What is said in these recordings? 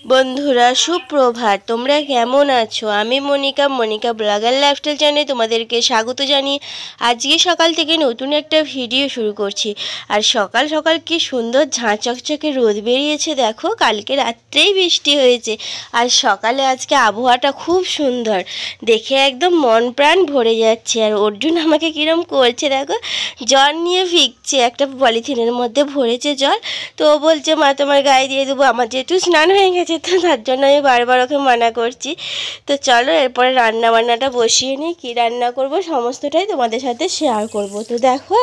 বন্ধুরা সুপ্রভাত, তোমরা কেমন আছো? আমি মনিকা ব্লগার লাইফস্টাইল চ্যানেলে তোমাদেরকে স্বাগত জানিয়ে আজকে সকাল থেকে নতুন একটা ভিডিও শুরু করছি। আর সকাল সকাল কি সুন্দর ঝাঁ চকচকে রোদ বেরিয়েছে, দেখো। কালকে রাত্রেই বৃষ্টি হয়েছে আর সকালে আজকে আবহাওয়াটা খুব সুন্দর, দেখে একদম মন প্রাণ ভরে যাচ্ছে। আর অর্জুন আমাকে কিরম করছে দেখো, জল নিয়ে ফিকছে, একটা পলিথিনের মধ্যে ভরেছে জল। তো ও বলছে মা তোমার গায়ে দিয়ে দেবো, আমার যেহেতু স্নান হয়ে গেছে তো তার জন্য আমি বারবার ওকে মানা করছি। তো চলো এরপরে রান্না বান্নাটা বসিয়ে নিই, কী রান্না করব সমস্তটাই তোমাদের সাথে শেয়ার করব। তো দেখো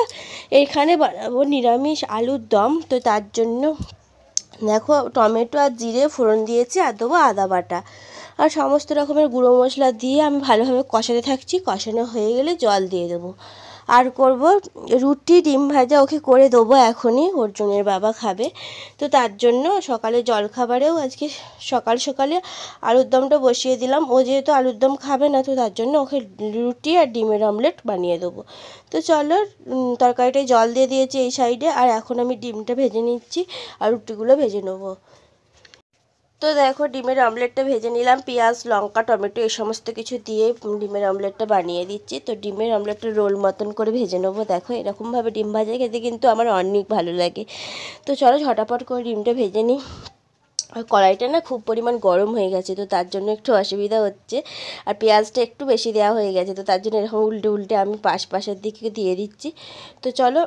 এখানে বানাবো নিরামিষ আলুর দম। তো তার জন্য দেখো টমেটো আর জিরে ফোড়ন দিয়েছি, আর দেবো আদা বাটা আর সমস্ত রকমের গুঁড়ো মশলা দিয়ে আমি ভালোভাবে কষাতে থাকছি। কষানো হয়ে গেলে জল দিয়ে দেবো। আর করব রুটি ডিম ভাজা, ওকে করে দেবো এখনই, অর্জুনের বাবা খাবে। তো তার জন্য সকালে জলখাবারেও আজকে সকাল সকালে আলুর দমটা বসিয়ে দিলাম। ও যেহেতু আলুর দম খাবে না, তো তার জন্য ওকে রুটি আর ডিমের অমলেট বানিয়ে দেবো। তো চলো তরকারিটায় জল দিয়ে দিয়েছি এই সাইডে, আর এখন আমি ডিমটা ভেজে নিচ্ছি আর রুটিগুলো ভেজে নেবো। তো দেখো ডিমের অমলেটটা ভেজে নিলাম, পেঁয়াজ লঙ্কা টমেটো এই সমস্ত কিছু দিয়ে ডিমের অমলেটটা বানিয়ে দিচ্ছি। তো ডিমের অমলেটটা রোল মতন করে ভেজে নেবো। দেখো এরকমভাবে ডিম ভাজা খেতে কিন্তু আমার অনেক ভালো লাগে। তো চলো ঝটাপট করে ডিমটা ভেজে নিই। আর কড়াইটা না খুব পরিমাণ গরম হয়ে গেছে, তো তার জন্য একটু অসুবিধা হচ্ছে। আর পেঁয়াজটা একটু বেশি দেওয়া হয়ে গেছে, তো তার জন্য এরকম উল্টে উল্টে আমি পাশের দিকে দিয়ে দিচ্ছি। তো চলো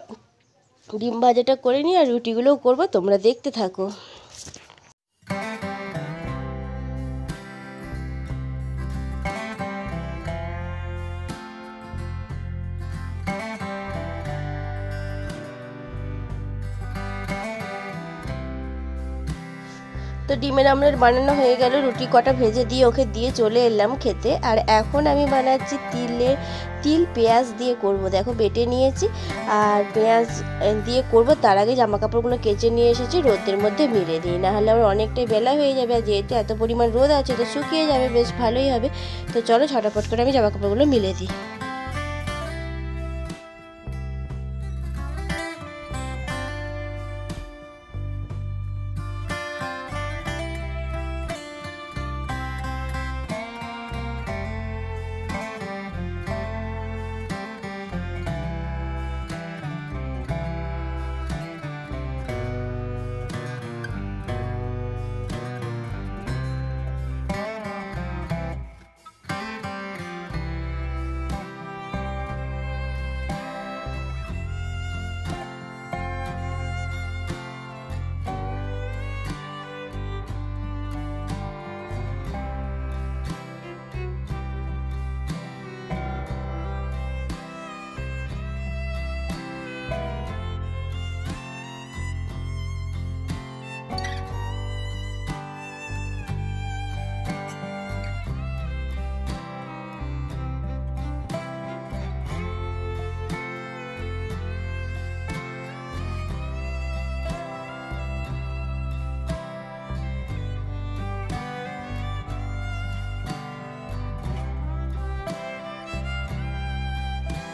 ডিম ভাজাটা করে নিই আর রুটিগুলোও করবো, তোমরা দেখতে থাকো। তো ডিমের অমলেট বানানো হয়ে গেল, রুটি কটা ভেজে দিয়ে ওকে দিয়ে চলে এলাম খেতে। আর এখন আমি বানাচ্ছি তিল পেঁয়াজ দিয়ে করব। দেখো বেটে নিয়েছি আর পেঁয়াজ দিয়ে করব। তার আগে জামা কাপড়গুলো কেচে নিয়ে এসেছি, রোদের মধ্যে মেলে দিই, নাহলে আমার অনেকটাই বেলা হয়ে যাবে। আর যেহেতু এত পরিমাণ রোদ আছে তো শুকিয়ে যাবে, বেশ ভালোই হবে। তো চলো ঝটাপট করে আমি জামা কাপড়গুলো মেলে দিই।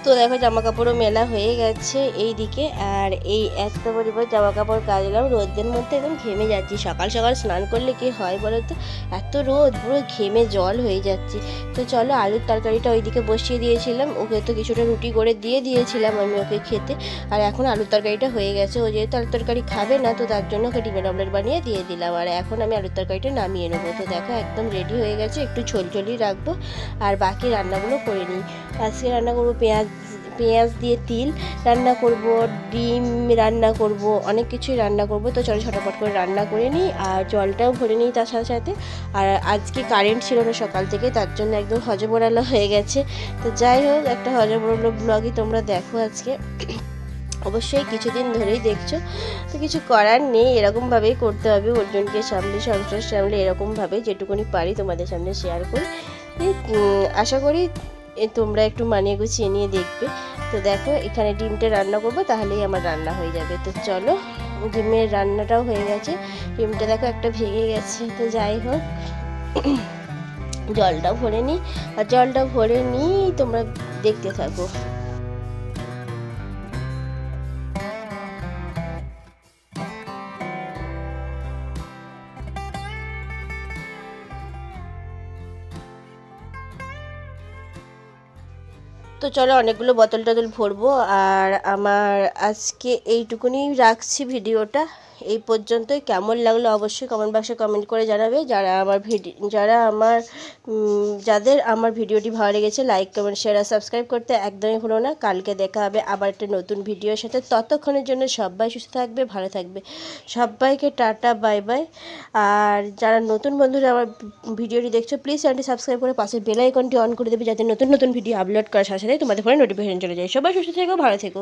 তো দেখো জামা কাপড়ও মেলা হয়ে গেছে এই দিকে। আর এই একটা পরিবার জামা কাপড় কাচলাম, রোদের মধ্যে একদম ঘেমে যাচ্ছি। সকাল সকাল স্নান করলে কি হয় বলো তো, এত রোদ পুরো ঘেমে জল হয়ে যাচ্ছি। তো চলো আলুর তরকারিটা ওইদিকে বসিয়ে দিয়েছিলাম, ওকে তো কিছুটা রুটি করে দিয়ে দিয়েছিলাম আমি ওকে খেতে। আর এখন আলুর তরকারিটা হয়ে গেছে, ও যেহেতু আলুর তরকারি খাবে না তো তার জন্য ওকে ডিমের অমলেট বানিয়ে দিয়ে দিলাম। আর এখন আমি আলুর তরকারিটা নামিয়ে নেবো। তো দেখো একদম রেডি হয়ে গেছে, একটু ঝোলঝোলই রাখবো আর বাকি রান্নাগুলো করে নিই। আজকে রান্না করবো পেঁয়াজ দিয়ে তিল রান্না করব, ডিম রান্না করব, অনেক কিছুই রান্না করব। তো চলো ঝটাপট করে রান্না করে নিই আর জলটাও ভরে নিই তার সাথে সাথে। আর আজকে কারেন্ট ছিল না সকাল থেকে, তার জন্য একদম হজবরালা হয়ে গেছে। তো যাই হোক একটা হজবরল ব্লগই তোমরা দেখো আজকে, অবশ্যই কিছুদিন ধরেই দেখছো। তো কিছু করার নেই, এরকমভাবেই করতে হবে। অর্জুনকে সামলে সংসার সামলে এরকমভাবে যেটুকুনি পারি তোমাদের সামনে শেয়ার করি। আশা করি তোমরা একটু মানিয়ে গুছিয়ে নিয়ে দেখবে। তো দেখো এখানে ডিমটা রান্না করবো, তাহলেই আমার রান্না হয়ে যাবে। তো চলো ডিমের রান্নাটাও হয়ে গেছে, ডিমটা দেখো একটা ভেঙে গেছে। তো যাই হোক জলটা ভরে নিই, আর জলটা ভরে নিই তোমরা দেখতে থাকো। তো চলো অনেকগুলো বোতল টতল ভরবো। আর আমার আজকে এইটুকুনি রাখছি ভিডিওটা, এই পর্যন্তই। কেমন লাগলো অবশ্যই কমেন্ট বক্সে কমেন্ট করে জানাবে। যাদের আমার ভিডিওটি ভালো লেগেছে লাইক কমেন্ট শেয়ার আর সাবস্ক্রাইব করতে একদমই ভুলো না। কালকে দেখা হবে আবার একটা নতুন ভিডিওর সাথে। ততক্ষণের জন্য সবাই সুস্থ থাকবে, ভালো থাকবে। সবাইকে টাটা, বাই বাই। আর যারা নতুন বন্ধুরা আমার ভিডিওটি দেখছো প্লিজ চ্যানেলটি সাবস্ক্রাইব করে পাশে বেল আইকনটি অন করে দেবে, যাতে নতুন নতুন ভিডিও আপলোড করার সাথে সাথে তোমাদের ফোনে নোটিফিকেশন চলে যায়। সবাই সুস্থ থেকো, ভালো থেকো।